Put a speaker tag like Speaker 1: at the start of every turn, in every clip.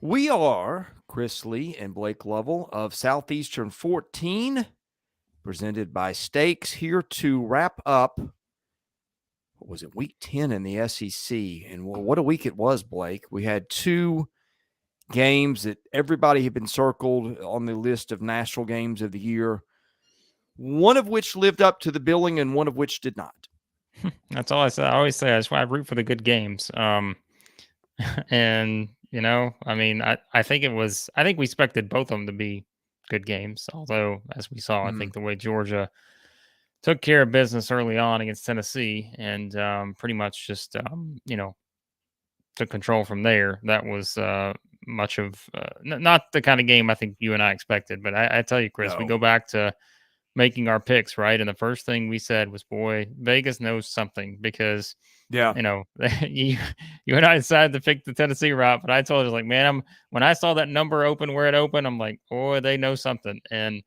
Speaker 1: We are Chris Lee and Blake Lovell of Southeastern 14, presented by Stakes, here to wrap up, what was it, week 10 in the SEC. And what a week it was, Blake. We had two games that everybody had been circled on the list of national games of the year, one of which lived up to the billing and one of which did not.
Speaker 2: That's all I say. I always say I root for the good games. And I think we expected both of them to be good games. Although, as we saw, I think the way Georgia took care of business early on against Tennessee and pretty much just took control from there. That was much of not the kind of game I think you and I expected. But I tell you, Chris, we
Speaker 1: No.
Speaker 2: go back to making our picks, right? And the first thing we said was, boy, Vegas knows something because,
Speaker 1: Yeah.
Speaker 2: you and I decided to pick the Tennessee route. But I told you, like, man, when I saw that number open where it opened, I'm like, boy, they know something. And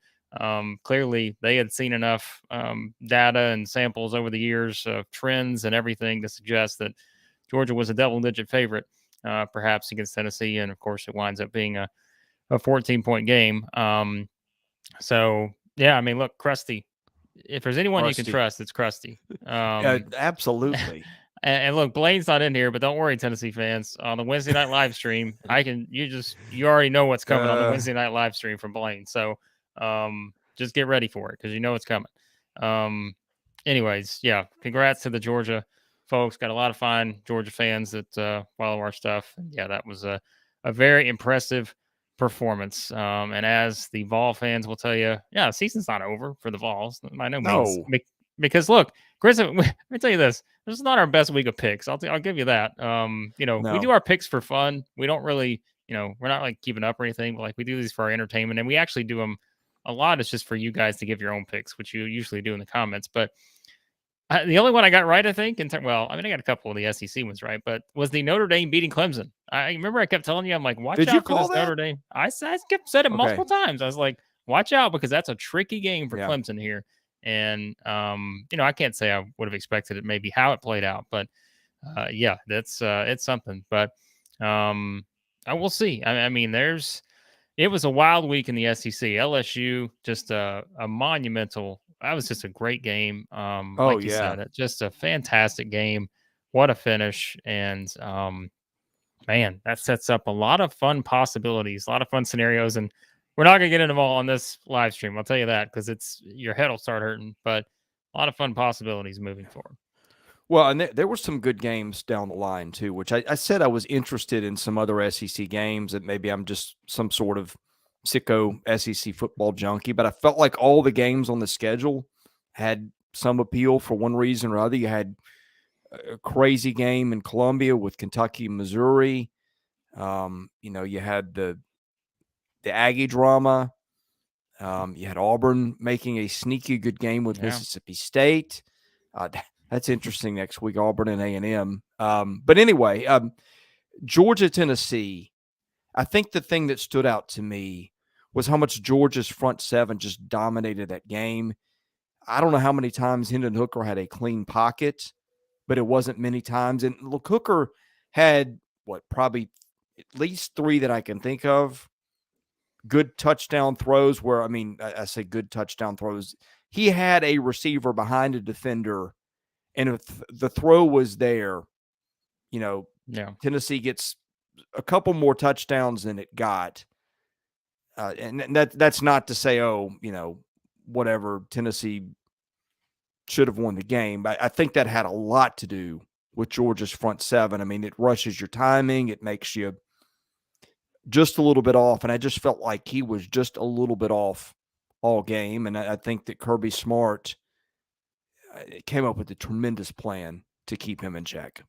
Speaker 2: clearly they had seen enough data and samples over the years of trends and everything to suggest that Georgia was a double-digit favorite, perhaps against Tennessee. And, of course, it winds up being a 14-point game. So, yeah, I mean, look, Krusty. If there's anyone you can trust, it's Krusty.
Speaker 1: Absolutely.
Speaker 2: And look, Blaine's not in here, but don't worry, Tennessee fans. On the Wednesday night live stream, you already know what's coming on the Wednesday night live stream from Blaine. So just get ready for it because you know it's coming. Anyways, yeah, congrats to the Georgia folks. Got a lot of fine Georgia fans that follow our stuff. Yeah, that was a very impressive performance. And as the Vol fans will tell you, yeah, the season's not over for the Vols by no means. Because look, Chris, let me tell you this: this is not our best week of picks. I'll give you that. We do our picks for fun. We don't really, we're not like keeping up or anything. But like we do these for our entertainment, and we actually do them a lot. It's just for you guys to give your own picks, which you usually do in the comments. But the only one I got right, I think, I got a couple of the SEC ones right, but was the Notre Dame beating Clemson. I remember I kept telling you, I'm like, watch out for this Notre Dame. I kept said it multiple times. I was like, watch out because that's a tricky game for Clemson here. And, I can't say I would have expected it, maybe how it played out, but yeah, that's it's something. But I will see. I mean, it was a wild week in the SEC. LSU, just a monumental. That was just a great game. Like you said, just a fantastic game. What a finish. And man, that sets up a lot of fun possibilities, a lot of fun scenarios. And we're not going to get into them all on this live stream. I'll tell you that because your head will start hurting. But a lot of fun possibilities moving forward.
Speaker 1: Well, and there were some good games down the line, too, which I said I was interested in some other SEC games, that maybe I'm just some sort of sicko SEC football junkie, but I felt like all the games on the schedule had some appeal for one reason or other. You had a crazy game in Columbia with Kentucky and Missouri. You had the Aggie drama. You had Auburn making a sneaky good game with Mississippi State. That's interesting next week, Auburn and A&M. But anyway, Georgia, Tennessee, I think the thing that stood out to me was how much Georgia's front seven just dominated that game. I don't know how many times Hendon Hooker had a clean pocket, but it wasn't many times. And look, Hooker had, probably at least three that I can think of, good touchdown throws where, I say good touchdown throws. He had a receiver behind a defender, and if the throw was there, Tennessee gets a couple more touchdowns than it got. And that's not to say, whatever, Tennessee should have won the game. But I think that had a lot to do with Georgia's front seven. It rushes your timing. It makes you just a little bit off. And I just felt like he was just a little bit off all game. And I think that Kirby Smart came up with a tremendous plan to keep him in check.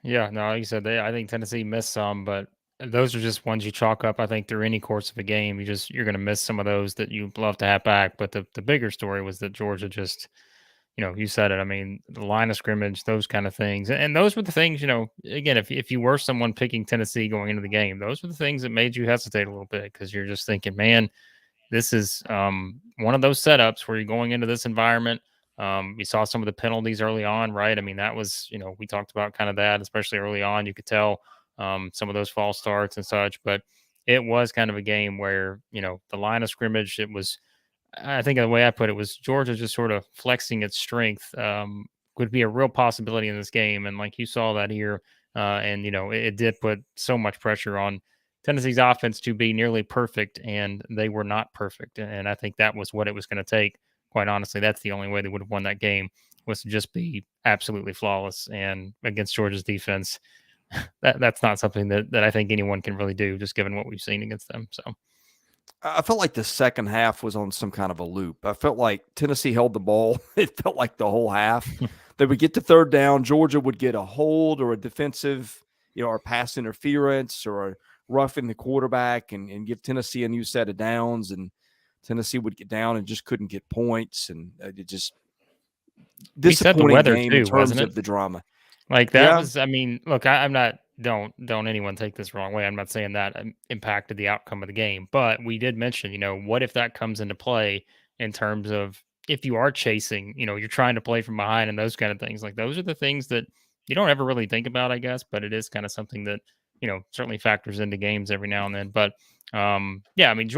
Speaker 2: Yeah, no, like you said, I think Tennessee missed some, but those are just ones you chalk up, I think, through any course of a game. You're going to miss some of those that you'd love to have back. But the bigger story was that Georgia just, you said it. The line of scrimmage, those kind of things. And those were the things, again, if you were someone picking Tennessee going into the game, those were the things that made you hesitate a little bit because you're just thinking, man, this is one of those setups where you're going into this environment. You saw some of the penalties early on, right? That was, we talked about kind of that, especially early on. You could tell some of those false starts and such. But it was kind of a game where, the line of scrimmage, it was, I think the way I put it was Georgia just sort of flexing its strength would be a real possibility in this game. And like you saw that here, and, it did put so much pressure on Tennessee's offense to be nearly perfect, and they were not perfect. And I think that was what it was going to take. Quite honestly, that's the only way they would have won that game, was to just be absolutely flawless. And against Georgia's defense, that's not something that I think anyone can really do, just given what we've seen against them. So
Speaker 1: I felt like the second half was on some kind of a loop. I felt like Tennessee held the ball. It felt like the whole half. They would get to third down. Georgia would get a hold or a defensive, or pass interference or a roughing the quarterback and give Tennessee a new set of downs. And Tennessee would get down and just couldn't get points. And it just
Speaker 2: we said the
Speaker 1: disappointing
Speaker 2: weather
Speaker 1: game in
Speaker 2: too, wasn't
Speaker 1: terms
Speaker 2: it?
Speaker 1: of the drama.
Speaker 2: Like that
Speaker 1: Yeah.
Speaker 2: was, I mean, look, I'm not, don't anyone take this the wrong way. I'm not saying that impacted the outcome of the game, but we did mention, what if that comes into play in terms of if you are chasing, you're trying to play from behind and those kind of things. Like those are the things that you don't ever really think about, I guess, but it is kind of something that, certainly factors into games every now and then. But yeah, I mean,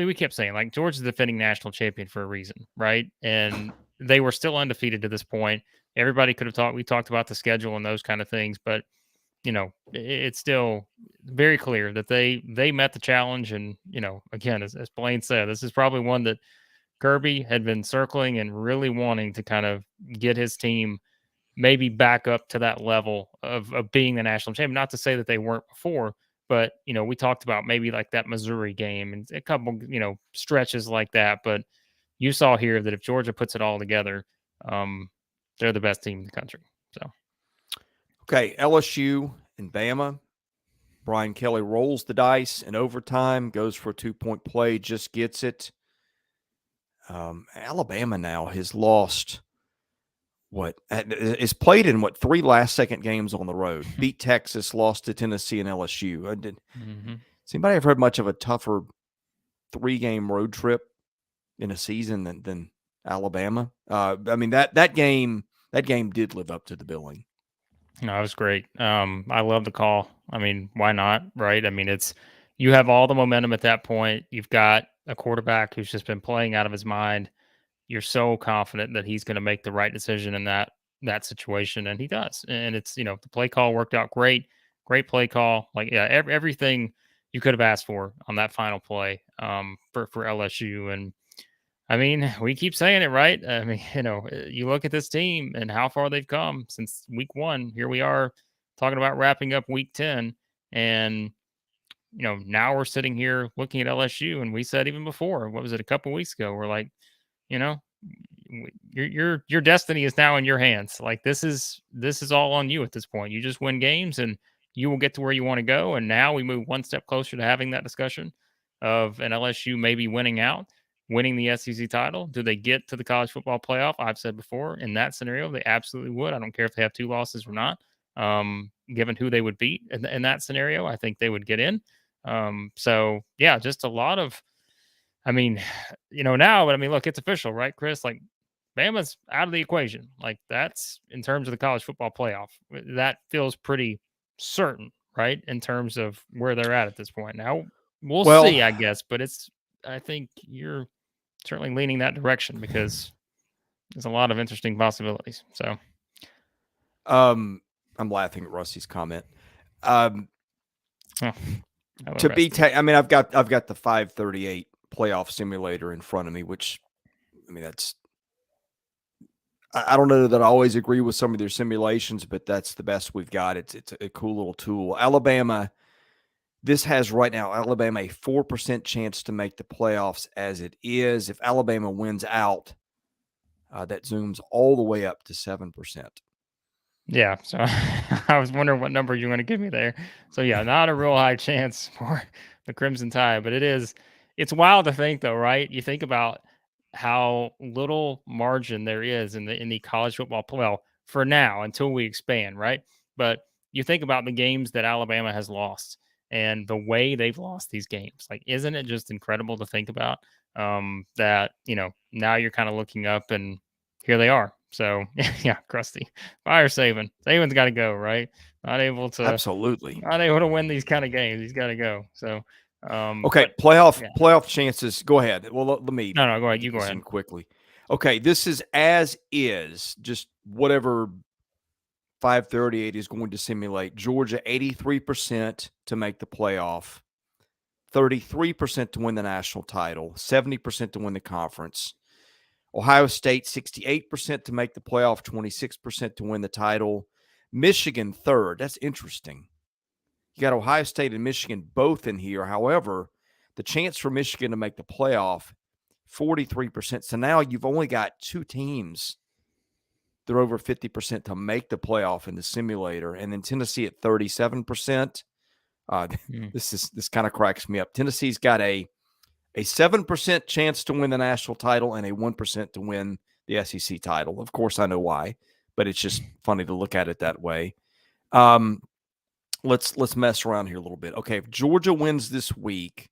Speaker 2: we kept saying like Georgia's the defending national champion for a reason, right? And they were still undefeated to this point. Everybody could have talked. We talked about the schedule and those kind of things, but it's still very clear that they met the challenge. And again, as Blaine said, this is probably one that Kirby had been circling and really wanting to kind of get his team maybe back up to that level of being the national champion. Not to say that they weren't before, but we talked about maybe like that Missouri game and a couple stretches like that. But you saw here that if Georgia puts it all together, they're the best team in the country. So
Speaker 1: Okay, LSU and Bama. Brian Kelly rolls the dice in overtime, goes for a 2-point play, just gets it. Alabama now has lost is played in 3 last second games on the road. Beat Texas, lost to Tennessee and LSU. Has anybody ever heard much of a tougher 3-game road trip in a season than Alabama? I mean that game did live up to the billing.
Speaker 2: No, it was great. I love the call. I mean, why not? Right? I mean, you have all the momentum at that point. You've got a quarterback who's just been playing out of his mind. You're so confident that he's going to make the right decision in that situation, and he does. And it's the play call worked out great. Great play call. Like everything you could have asked for on that final play for LSU. And I mean, we keep saying it, right? I mean, you look at this team and how far they've come since week 1. Here we are talking about wrapping up week 10. And, now we're sitting here looking at LSU. And we said even before, what was it, a couple weeks ago? We're like, you know, your destiny is now in your hands. Like this is all on you at this point. You just win games and you will get to where you want to go. And now we move one step closer to having that discussion of an LSU maybe winning the SEC title. Do they get to the college football playoff? I've said before, in that scenario, they absolutely would. I don't care if they have 2 losses or not. Given who they would beat in that scenario, I think they would get in. So yeah, just a lot of, I mean, now, but I mean, look, it's official, right, Chris? Like Bama's out of the equation. Like that's in terms of the college football playoff. That feels pretty certain, right? In terms of where they're at this point. Now we'll
Speaker 1: Well,
Speaker 2: see, I guess, but I think you're certainly leaning that direction because there's a lot of interesting possibilities. So,
Speaker 1: I'm laughing at Rusty's comment. To be, I mean, I've got the 538 playoff simulator in front of me, which, I mean, I don't know that I always agree with some of their simulations, but that's the best we've got. It's a cool little tool. Alabama, this has right now, Alabama a 4% chance to make the playoffs as it is. If Alabama wins out, that zooms all the way up to 7%.
Speaker 2: Yeah, so I was wondering what number you're going to give me there. So yeah, not a real high chance for the Crimson Tide, but it's wild to think though, right? You think about how little margin there is in the college football well for now until we expand, right? But you think about the games that Alabama has lost and the way they've lost these games. Like, isn't it just incredible to think about that, now you're kind of looking up and here they are So yeah, Krusty, fire Saban. Saban's got to go, right? Not able to,
Speaker 1: Absolutely.
Speaker 2: not able to win these kind of games. He's got to go. So,
Speaker 1: Okay,
Speaker 2: but
Speaker 1: playoff
Speaker 2: yeah,
Speaker 1: playoff chances. Go ahead. Well, let me
Speaker 2: no, go ahead. You
Speaker 1: get
Speaker 2: go
Speaker 1: this
Speaker 2: ahead.
Speaker 1: in quickly. Okay, this is as is, just whatever 538 is going to simulate. Georgia 83% to make the playoff, 33% to win the national title, 70% to win the conference. Ohio State 68% to make the playoff, 26% to win the title. Michigan third. That's interesting. You got Ohio State and Michigan both in here. However, the chance for Michigan to make the playoff, 43%. So now you've only got two teams that are over 50% to make the playoff in the simulator. And then Tennessee at 37%.
Speaker 2: Mm.
Speaker 1: This kind of cracks me up. Tennessee's got a 7% chance to win the national title and a 1% to win the SEC title. Of course, I know why, but it's just funny to look at it that way. Let's mess around here a little bit. Okay, if Georgia wins this week,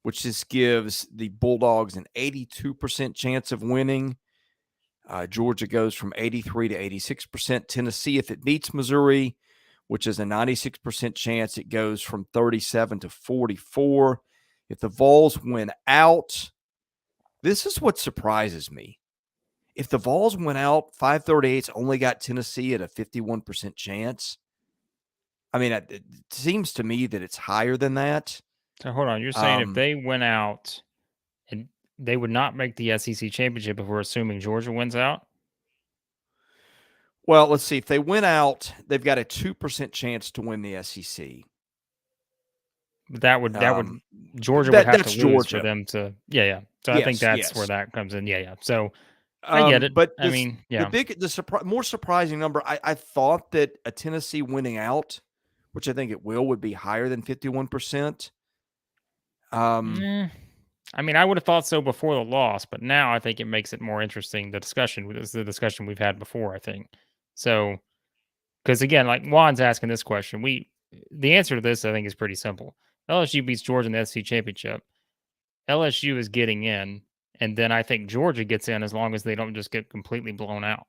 Speaker 1: which just gives the Bulldogs an 82% chance of winning, Georgia goes from 83 to 86%. Tennessee, if it beats Missouri, which is a 96% chance, it goes from 37 to 44. If the Vols win out, this is what surprises me. If the Vols win out, 538's only got Tennessee at a 51% chance. I mean, it seems to me that it's higher than that.
Speaker 2: So hold on. You're saying if they went out and they would not make the SEC championship if we're assuming Georgia wins out?
Speaker 1: Well, let's see. If they win out, they've got a 2% chance to win the SEC.
Speaker 2: That would Georgia would have to
Speaker 1: That's
Speaker 2: lose
Speaker 1: Georgia.
Speaker 2: for them to So I think that's where that comes in. Yeah. So I get it.
Speaker 1: But
Speaker 2: I mean, yeah.
Speaker 1: More surprising number, I thought that a Tennessee winning out, which I think it would be higher than 51%.
Speaker 2: I mean, I would have thought so before the loss, but now I think it makes it more interesting. The discussion is the discussion we've had before, I think. So, because again, like Juan's asking this question, the answer to this I think is pretty simple. LSU beats Georgia in the SEC championship. LSU is getting in, and then I think Georgia gets in as long as they don't just get completely blown out.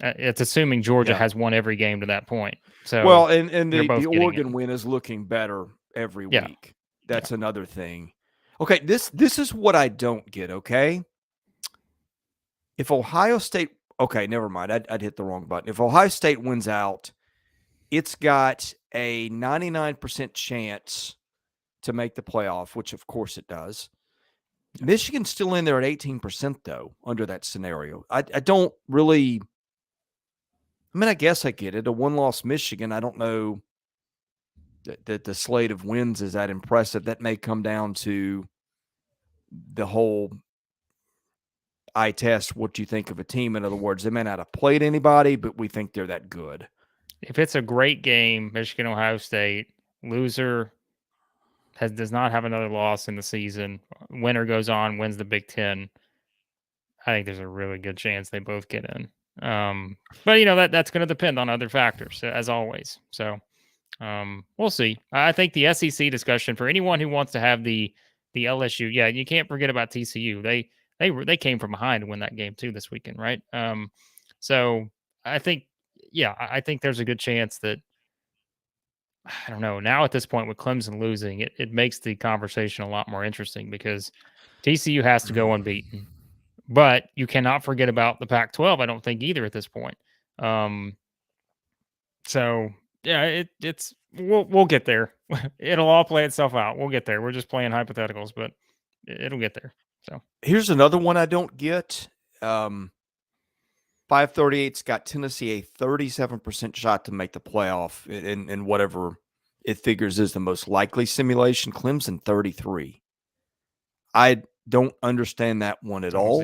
Speaker 2: It's assuming Georgia has won every game to that point. So
Speaker 1: well, and
Speaker 2: they're
Speaker 1: the
Speaker 2: both getting
Speaker 1: Oregon
Speaker 2: in.
Speaker 1: win is looking better every
Speaker 2: Yeah.
Speaker 1: week. That's another thing. Okay, this is what I don't get, okay? If Ohio State okay, never mind. I'd hit the wrong button. If Ohio State wins out, it's got a 99% chance to make the playoff, which of course it does. Michigan's still in there at 18%, though, under that scenario. I don't really – I mean, I guess I get it. A one-loss Michigan, I don't know that the slate of wins is that impressive. That may come down to the whole eye test, what you think of a team. In other words, they may not have played anybody, but we think they're that good.
Speaker 2: If it's a great game, Michigan, Ohio State, loser does not have another loss in the season. Winner goes on, wins the Big Ten. I think there's a really good chance they both get in. But that's going to depend on other factors as always. So we'll see. I think the SEC discussion for anyone who wants to have the LSU, yeah, you can't forget about TCU. They came from behind to win that game too this weekend, right? So I think, I think there's a good chance that I don't know. Now at this point with Clemson losing, it makes the conversation a lot more interesting because TCU has to go unbeaten. But you cannot forget about the Pac-12, I don't think either at this point. So yeah, we'll get there. It'll all play itself out. We'll get there. We're just playing hypotheticals, but it'll get there. So
Speaker 1: here's another one I don't get. 538's got Tennessee a 37% shot to make the playoff in whatever it figures is the most likely simulation. Clemson 33. I don't understand that one at all.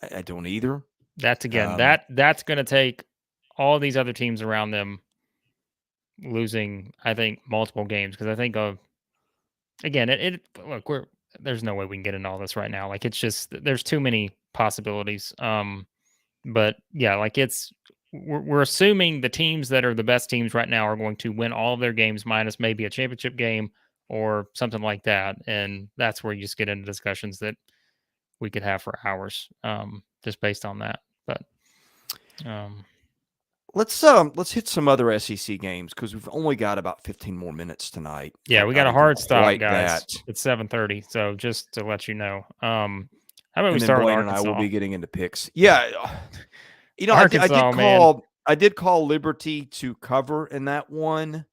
Speaker 1: I don't either.
Speaker 2: That's again that's going to take all these other teams around them losing, I think, multiple games because I think again look, there's no way we can get into all this right now. Like it's just there's too many possibilities. But yeah, like we're assuming the teams that are the best teams right now are going to win all of their games minus maybe a championship game or something like that. And that's where you just get into discussions that we could have for hours, just based on that. But um,
Speaker 1: let's hit some other SEC games because we've only got about 15 more minutes tnight.
Speaker 2: yeah, we got
Speaker 1: Not
Speaker 2: a
Speaker 1: even
Speaker 2: hard stop,
Speaker 1: quite that.
Speaker 2: guys. It's 7:30, so just to let you know. How about we
Speaker 1: And then
Speaker 2: start with
Speaker 1: Blaine and I will
Speaker 2: Arkansas?
Speaker 1: be getting into picks. Yeah,
Speaker 2: Arkansas, man.
Speaker 1: I did call Liberty to cover in that one.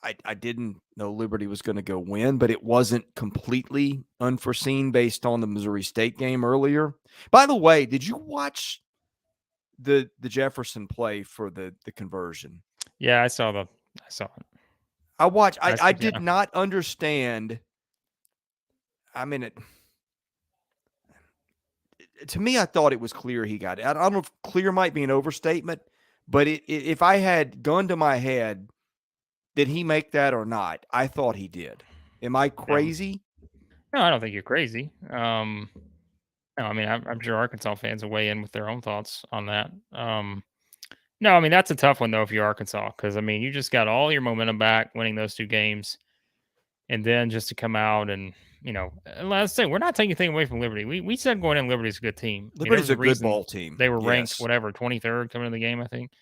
Speaker 1: I didn't know Liberty was going to go win, but it wasn't completely unforeseen based on the Missouri State game earlier. By the way, did you watch the Jefferson play for the conversion?
Speaker 2: Yeah, I saw it.
Speaker 1: I watched. I
Speaker 2: Yeah.
Speaker 1: did not understand. I mean, to me, I thought it was clear he got it. I don't know if clear might be an overstatement, but if I had gun to my head, did he make that or not? I thought he did. Am I crazy?
Speaker 2: No, I don't think you're crazy. No, I mean, I'm sure Arkansas fans will weigh in with their own thoughts on that. No, I mean, that's a tough one though if you're Arkansas, because I mean, you just got all your momentum back, winning those 2 games, and then just to come out and let's say we're not taking anything away from Liberty. We said going in, Liberty's a good team. I mean, there
Speaker 1: Liberty's
Speaker 2: was a
Speaker 1: a good
Speaker 2: reason
Speaker 1: ball team.
Speaker 2: they were ranked
Speaker 1: Yes.
Speaker 2: whatever 23rd coming into the game. I think.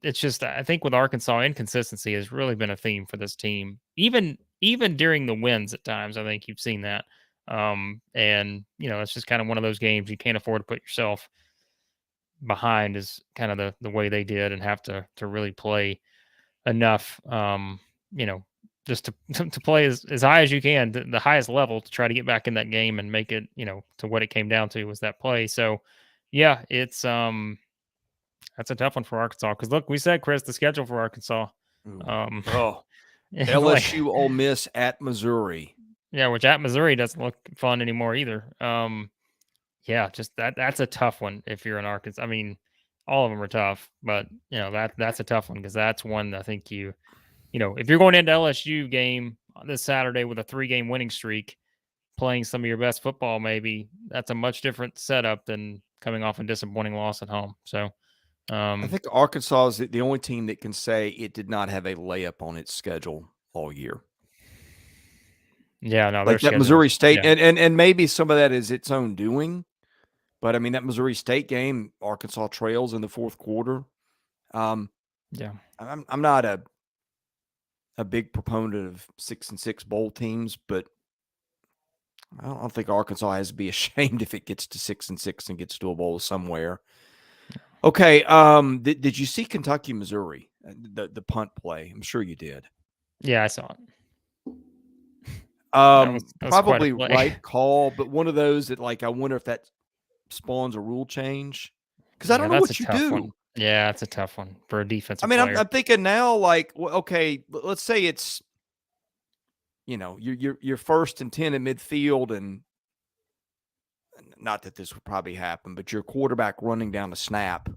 Speaker 2: It's just I think with Arkansas, inconsistency has really been a theme for this team. Even during the wins at times, I think you've seen that. And it's just kind of one of those games you can't afford to put yourself behind, is kind of the way they did, and have to really play enough, you know, just to play as high as you can, the highest level, to try to get back in that game and make it, to what it came down to was that play. So yeah, it's that's a tough one for Arkansas, because look, we said, Chris, the schedule for Arkansas. Um,
Speaker 1: Oh,
Speaker 2: boy,
Speaker 1: LSU, Ole Miss at Missouri.
Speaker 2: yeah, which at Missouri doesn't look fun anymore either. Yeah, just that's a tough one if you're in Arkansas. I mean, all of them are tough, but that's a tough one, because that's one I think if you're going into LSU game this Saturday with a 3-game winning streak, playing some of your best football, maybe that's a much different setup than coming off a disappointing loss at home. So.
Speaker 1: I think Arkansas is the only team that can say it did not have a layup on its schedule all year.
Speaker 2: Yeah, no, their
Speaker 1: Like that
Speaker 2: schedule
Speaker 1: Missouri
Speaker 2: was,
Speaker 1: State,
Speaker 2: yeah.
Speaker 1: and maybe some of that is its own doing. But I mean, that Missouri State game, Arkansas trails in the fourth quarter.
Speaker 2: Yeah.
Speaker 1: I'm not a big proponent of 6-6 bowl teams, but I don't think Arkansas has to be ashamed if it gets to 6-6 and gets to a bowl somewhere. Okay. Did you see Kentucky, Missouri, the punt play? I'm sure you did.
Speaker 2: Yeah, I saw it. That was quite a
Speaker 1: Probably
Speaker 2: play.
Speaker 1: right call, but one of those that, like, I wonder if that spawns a rule change, because I
Speaker 2: Yeah,
Speaker 1: don't know
Speaker 2: that's a
Speaker 1: what you
Speaker 2: tough one.
Speaker 1: do.
Speaker 2: Yeah, it's a tough one for a
Speaker 1: I
Speaker 2: defensive
Speaker 1: mean,
Speaker 2: player.
Speaker 1: I'm thinking now, like, well, okay, let's say it's, you're first and 10 in midfield, and not that this would probably happen, but your quarterback running down a snap.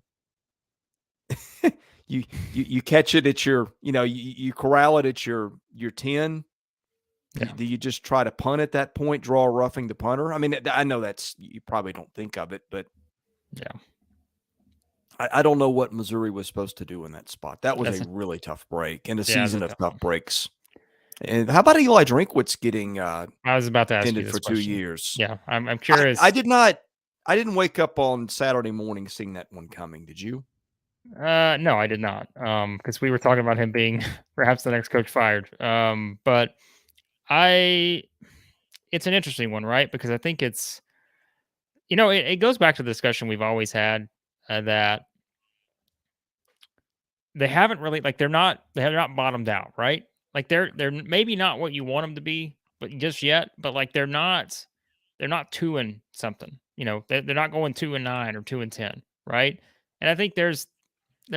Speaker 1: you catch it at your, you corral it at your 10.
Speaker 2: Yeah.
Speaker 1: Do you just try to punt at that point, draw a roughing the punter? I mean, I know that's, you probably don't think of it, but
Speaker 2: Yeah.
Speaker 1: I don't know what Missouri was supposed to do in that spot. That was
Speaker 2: That's
Speaker 1: a really tough break, and a
Speaker 2: yeah, that's a
Speaker 1: season of
Speaker 2: tough
Speaker 1: tough
Speaker 2: one.
Speaker 1: breaks. And how about Eli Drinkwitz getting
Speaker 2: I was about to ask you
Speaker 1: extended
Speaker 2: this
Speaker 1: for 2
Speaker 2: question.
Speaker 1: years?
Speaker 2: Yeah, I'm
Speaker 1: I
Speaker 2: curious.
Speaker 1: didn't wake up on Saturday morning seeing that one coming. Did you?
Speaker 2: No, I did not. Because we were talking about him being perhaps the next coach fired. But I it's an interesting one, right? Because I think it goes back to the discussion we've always had, that they haven't really, like, they have not bottomed out, right? Like, they're maybe not what you want them to be, but just yet, but like they're not 2 and something. They're not going 2-9 or 2-10, right? And I think there's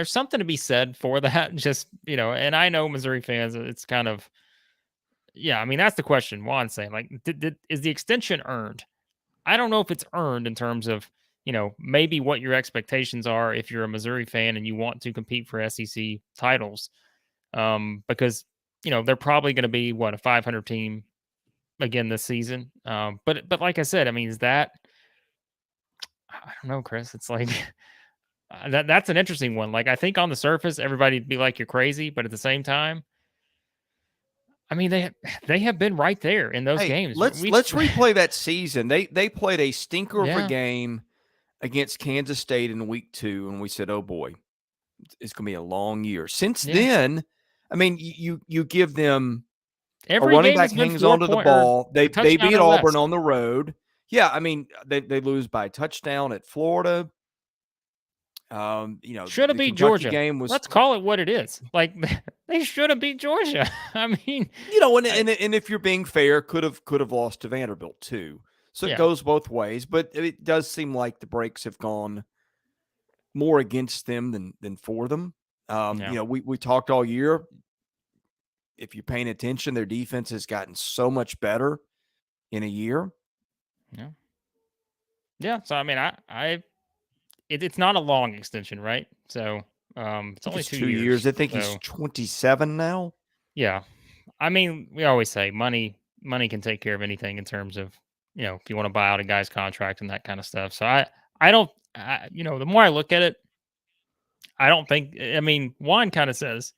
Speaker 2: something to be said for that. Just, and I know Missouri fans, it's kind of, yeah, I mean, that's the question. Juan's saying, like, is the extension earned? I don't know if it's earned in terms of, maybe what your expectations are if you're a Missouri fan and you want to compete for SEC titles. Because, they're probably going to be a 500 team again this season. But like I said, I mean, I don't know, Chris. It's like that's an interesting one. Like, I think on the surface, everybody'd be like, you're crazy, but at the same time, I mean, they have been right there in those
Speaker 1: Hey,
Speaker 2: games.
Speaker 1: let's
Speaker 2: We
Speaker 1: replay that season. They played a stinker of a
Speaker 2: yeah,
Speaker 1: game against Kansas State in week 2, and we said, "Oh boy, it's going to be a long year." Since
Speaker 2: yeah.
Speaker 1: then, I mean, you give them a
Speaker 2: Every
Speaker 1: running
Speaker 2: game
Speaker 1: back
Speaker 2: has been
Speaker 1: hangs onto the
Speaker 2: 4 point or
Speaker 1: ball.
Speaker 2: a
Speaker 1: They
Speaker 2: touchdown
Speaker 1: beat
Speaker 2: or less.
Speaker 1: Auburn on the road. Yeah, I mean, they lose by a touchdown at Florida.
Speaker 2: Should have
Speaker 1: The
Speaker 2: beat
Speaker 1: Kentucky
Speaker 2: Georgia.
Speaker 1: game was,
Speaker 2: Let's call it what it is. Like they should have beat Georgia. I mean,
Speaker 1: and,
Speaker 2: I,
Speaker 1: and if you're being fair, could have lost to Vanderbilt too. So it
Speaker 2: yeah,
Speaker 1: goes both ways, but it does seem like the breaks have gone more against them than for them.
Speaker 2: yeah,
Speaker 1: We talked all year. If you're paying attention, their defense has gotten so much better in a year.
Speaker 2: yeah, yeah. So I mean, it's not a long extension, right? So
Speaker 1: I
Speaker 2: it's
Speaker 1: think
Speaker 2: only
Speaker 1: it's
Speaker 2: 2
Speaker 1: 2 years.
Speaker 2: years.
Speaker 1: I think he's
Speaker 2: So
Speaker 1: 27 now.
Speaker 2: yeah, I mean, we always say money can take care of anything in terms of if you want to buy out a guy's contract and that kind of stuff. So I don't the more I look at it, I don't think. I mean, Juan kind of says,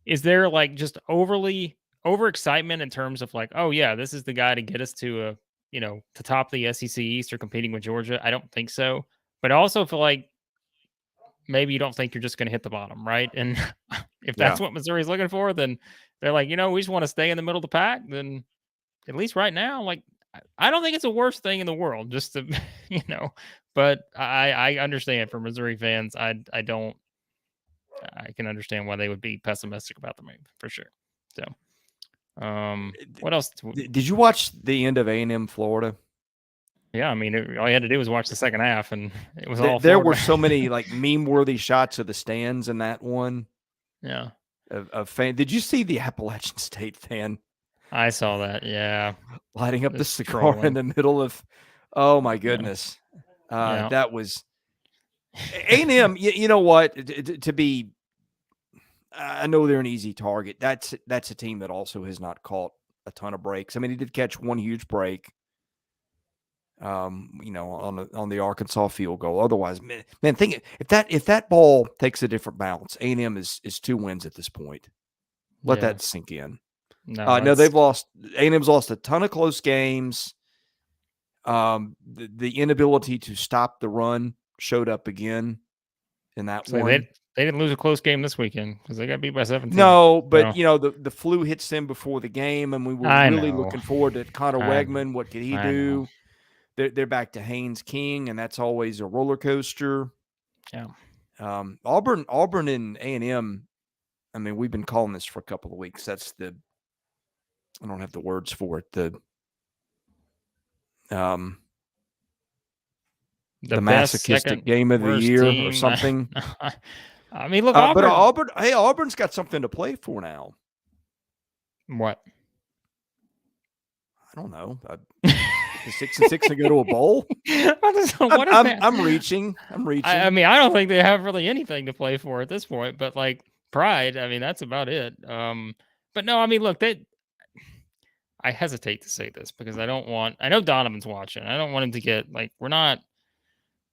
Speaker 2: is there like just overexcitement in terms of like, oh yeah, this is the guy to get us to to top the SEC East or competing with Georgia? I don't think so. But I also feel like maybe you don't think you're just going to hit the bottom, right? And if that's
Speaker 1: Yeah.
Speaker 2: what Missouri's looking for, then they're like, we just want to stay in the middle of the pack. Then at least right now, like I don't think it's the worst thing in the world, just to But I understand for Missouri fans, I don't. I can understand why they would be pessimistic about the move for sure. So, what else?
Speaker 1: Did you watch the end of A&M Florida?
Speaker 2: Yeah, I mean, all you had to do was watch the second half, and it was all
Speaker 1: There were
Speaker 2: Florida.
Speaker 1: so many like meme-worthy shots of the stands in that one.
Speaker 2: Yeah,
Speaker 1: Of fan. Did you see the Appalachian State fan
Speaker 2: I saw that. Yeah,
Speaker 1: lighting up the
Speaker 2: just
Speaker 1: cigar in
Speaker 2: trolling.
Speaker 1: the middle of? Oh my
Speaker 2: Yeah,
Speaker 1: goodness,
Speaker 2: yeah,
Speaker 1: that was A&M. You know what? To be, I know they're an easy target. That's a team that also has not caught a ton of breaks. I mean, he did catch one huge break. On the Arkansas field goal. Otherwise, man, think if that ball takes a different bounce, A&M is 2 wins at this point. Let
Speaker 2: yeah.
Speaker 1: that sink in.
Speaker 2: No,
Speaker 1: No,
Speaker 2: it's
Speaker 1: they've lost. A&M's lost a ton of close games. The inability to stop the run showed up again in that
Speaker 2: so they
Speaker 1: one.
Speaker 2: they didn't lose a close game this weekend because they got beat by 17.
Speaker 1: No, but
Speaker 2: So
Speaker 1: the flu hits them before the game, and we were
Speaker 2: I
Speaker 1: really
Speaker 2: know,
Speaker 1: looking forward to Connor
Speaker 2: I
Speaker 1: Wegman. What could he
Speaker 2: I know.
Speaker 1: do? They're back to Haynes King, and that's always a roller coaster.
Speaker 2: Yeah,
Speaker 1: Auburn and A&M. I mean, we've been calling this for a couple of weeks. That's I don't have the words for it.
Speaker 2: the
Speaker 1: The
Speaker 2: best
Speaker 1: masochistic
Speaker 2: second
Speaker 1: game of the
Speaker 2: worst
Speaker 1: year or
Speaker 2: team.
Speaker 1: something.
Speaker 2: I mean, look,
Speaker 1: But
Speaker 2: Auburn.
Speaker 1: Auburn's got something to play for now.
Speaker 2: What?
Speaker 1: I don't know. 6-6 and go to a bowl.
Speaker 2: What is that?
Speaker 1: I'm reaching.
Speaker 2: I mean, I don't think they have really anything to play for at this point. But like pride, I mean, that's about it. But no, I mean, look, I hesitate to say this because I don't want. I know Donovan's watching. I don't want him to get like we're not.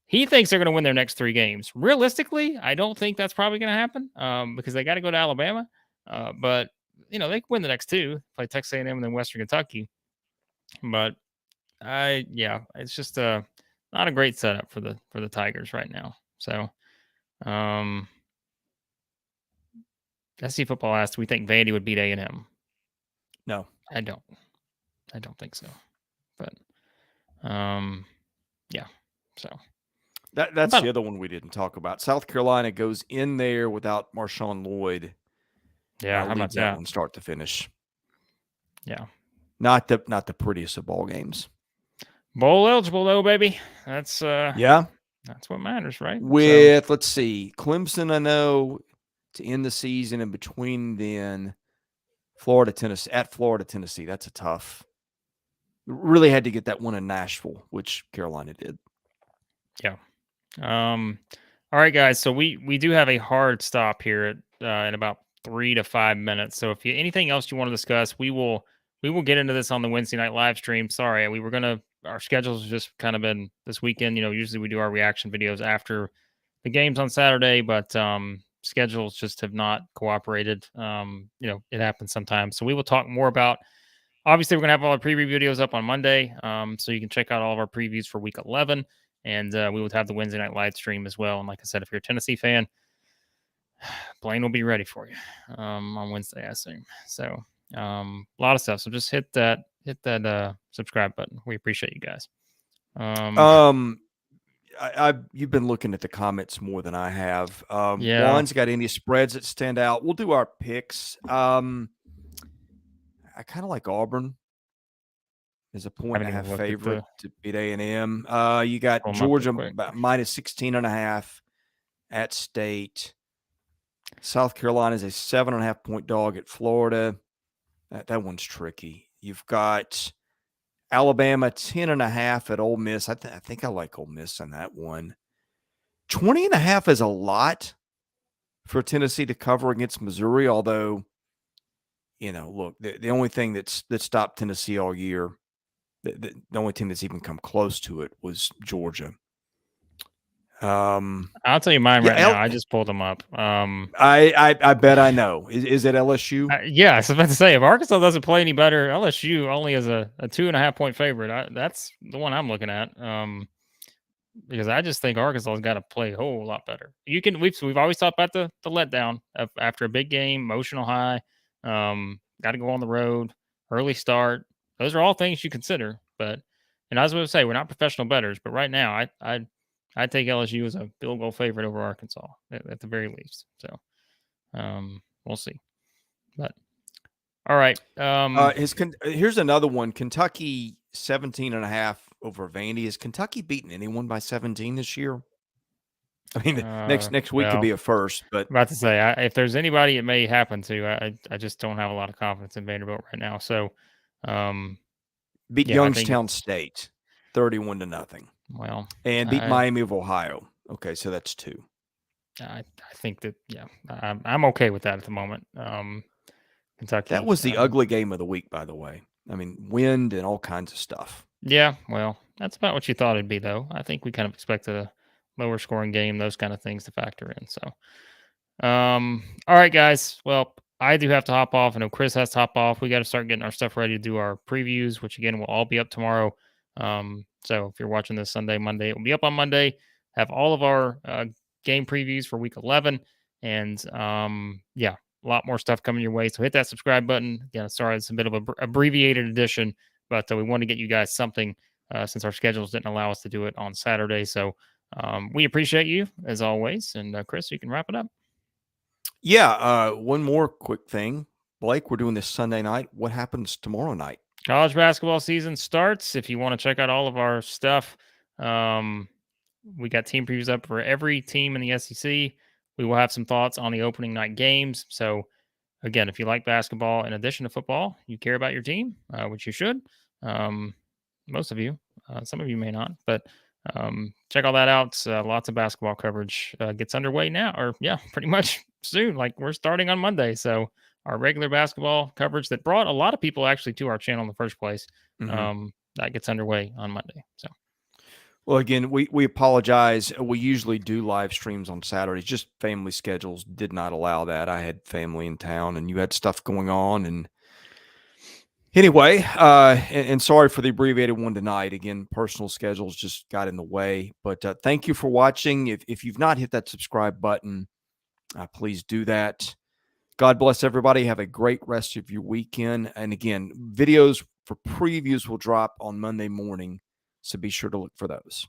Speaker 2: He thinks they're going to win their next 3 games. Realistically, I don't think that's probably going to happen because they got to go to Alabama. But they can win the next 2, play Texas A&M and then Western Kentucky. But it's just not a great setup for the Tigers right now. So, SC football asked, we think Vandy would beat A&M.
Speaker 1: No,
Speaker 2: I don't think so. But, yeah. So
Speaker 1: that's the other one we didn't talk about. South Carolina goes in there without Marshawn Lloyd.
Speaker 2: Yeah, how about
Speaker 1: leads that one start to finish.
Speaker 2: Yeah,
Speaker 1: not the prettiest of ball games.
Speaker 2: Bowl eligible though, baby. That's
Speaker 1: yeah,
Speaker 2: that's what matters, right?
Speaker 1: With let's see, Clemson, I know to end the season, and between then Florida, Tennessee. That's a tough. Really had to get that one in Nashville, which Carolina did.
Speaker 2: Yeah. All right, guys. So we do have a hard stop here in about 3 to 5 minutes. So if anything else you want to discuss, we will get into this on the Wednesday night live stream. Sorry, our schedules have just kind of been this weekend. Usually we do our reaction videos after the games on Saturday, but schedules just have not cooperated. It happens sometimes. So we will talk more about. Obviously, we're gonna have all our preview videos up on Monday, so you can check out all of our previews for Week 11, and we will have the Wednesday night live stream as well. And like I said, if you're a Tennessee fan, Blaine will be ready for you on Wednesday, I assume. So a lot of stuff. So just hit that subscribe button. We appreciate you guys.
Speaker 1: You've been looking at the comments more than I have.
Speaker 2: Yeah.
Speaker 1: Juan's got any spreads that stand out. We'll do our picks. I kind of like Auburn as a 1.5 favorite to beat A&M. You got Georgia minus 16.5 at State. South Carolina is a 7.5 point dog at Florida. That one's tricky. You've got Alabama 10.5 at Ole Miss. I think I like Ole Miss on that one. 20.5 is a lot for Tennessee to cover against Missouri, although, look, the only thing that stopped Tennessee all year, the only team that's even come close to it was Georgia.
Speaker 2: I'll tell you mine right now. I just pulled them up.
Speaker 1: I bet I know. Is it LSU?
Speaker 2: Yeah, I was about to say, if Arkansas doesn't play any better, LSU only is a 2.5 point favorite. That's the one I'm looking at. Because I just think Arkansas's got to play a whole lot better. We've always talked about the letdown after a big game, emotional high. Got to go on the road, early start. Those are all things you consider. But I was going to say, we're not professional bettors, but right now I'd take LSU as a field goal favorite over Arkansas at the very least. So we'll see. But all right.
Speaker 1: Here's another one. Kentucky 17.5 over Vandy. Has Kentucky beaten anyone by 17 this year? I mean, next week could be a first. But
Speaker 2: I'm about to say, if there's anybody it may happen to, I just don't have a lot of confidence in Vanderbilt right now. So
Speaker 1: beat Youngstown State 31-0.
Speaker 2: Well,
Speaker 1: and beat Miami of Ohio. Okay, so that's 2.
Speaker 2: I think that I'm okay with that at the moment. Kentucky.
Speaker 1: That was the ugly game of the week, by the way. I mean, wind and all kinds of stuff.
Speaker 2: Yeah, well, that's about what you thought it'd be, though. I think we kind of expected a lower scoring game, those kind of things to factor in. So, all right, guys. Well, I do have to hop off. I know Chris has to hop off. We got to start getting our stuff ready to do our previews, which again will all be up tomorrow. So if you're watching this Sunday, Monday, it will be up on Monday. Have all of our game previews for Week 11, and a lot more stuff coming your way. So hit that subscribe button. Yeah, sorry, it's a bit of a abbreviated edition, but we want to get you guys something since our schedules didn't allow us to do it on Saturday. So we appreciate you as always. And Chris, you can wrap it up.
Speaker 1: Yeah, one more quick thing. Blake, we're doing this Sunday night. What happens tomorrow night?
Speaker 2: College basketball season starts. If you want to check out all of our stuff, we got team previews up for every team in the SEC. We will have some thoughts on the opening night games. So, again, if you like basketball in addition to football, you care about your team, which you should. Most of you, some of you may not, but check all that out. Lots of basketball coverage gets underway now, or pretty much soon. Like we're starting on Monday. So our regular basketball coverage that brought a lot of people actually to our channel in the first place, that gets underway on Monday. So.
Speaker 1: Well, again, we apologize. We usually do live streams on Saturdays. Just family schedules did not allow that. I had family in town, and you had stuff going on. And anyway, and sorry for the abbreviated one tonight. Again, personal schedules just got in the way. But thank you for watching. If you've not hit that subscribe button, please do that. God bless everybody. Have a great rest of your weekend. And again, videos for previews will drop on Monday morning. So be sure to look for those.